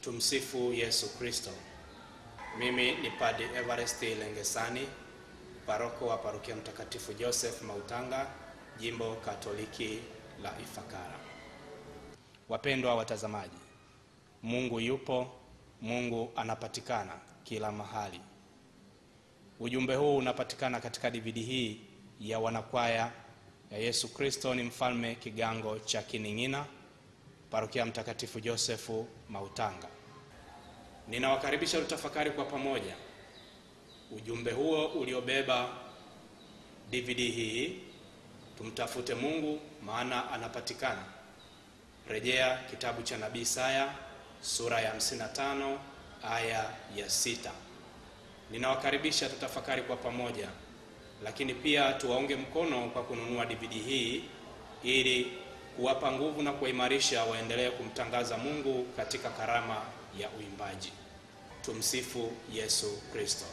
Tumsifu Yesu Kristo. Mimi ni Padre Evaresti Lengesani, paroko wa Parokia Mtakatifu Joseph Mautanga, Jimbo Katoliki la Ifakara. Wapendwa watazamaji, Mungu yupo, Mungu anapatikana kila mahali. Ujumbe huu unapatikana katika DVD hii ya wanakwaya ya Yesu Kristo ni Mfalme kigango cha Kining'ina, Parokia Mtakatifu Joseph Mautanga. Ninawakaribisha tutafakari kwa pamoja ujumbe huo uliobeba DVD hii, tumtafute Mungu maana anapatikana. Rejea kitabu cha Nabii Isaya sura ya 55 aya ya 6. Ninawakaribisha tutafakari kwa pamoja, lakini pia tuwaunge mkono kwa kununua DVD hii ili kuwapa nguvu na kuimarisha waendelee kumtangaza Mungu katika karama ya uimbaji. Tumsifu Yesu Kristo.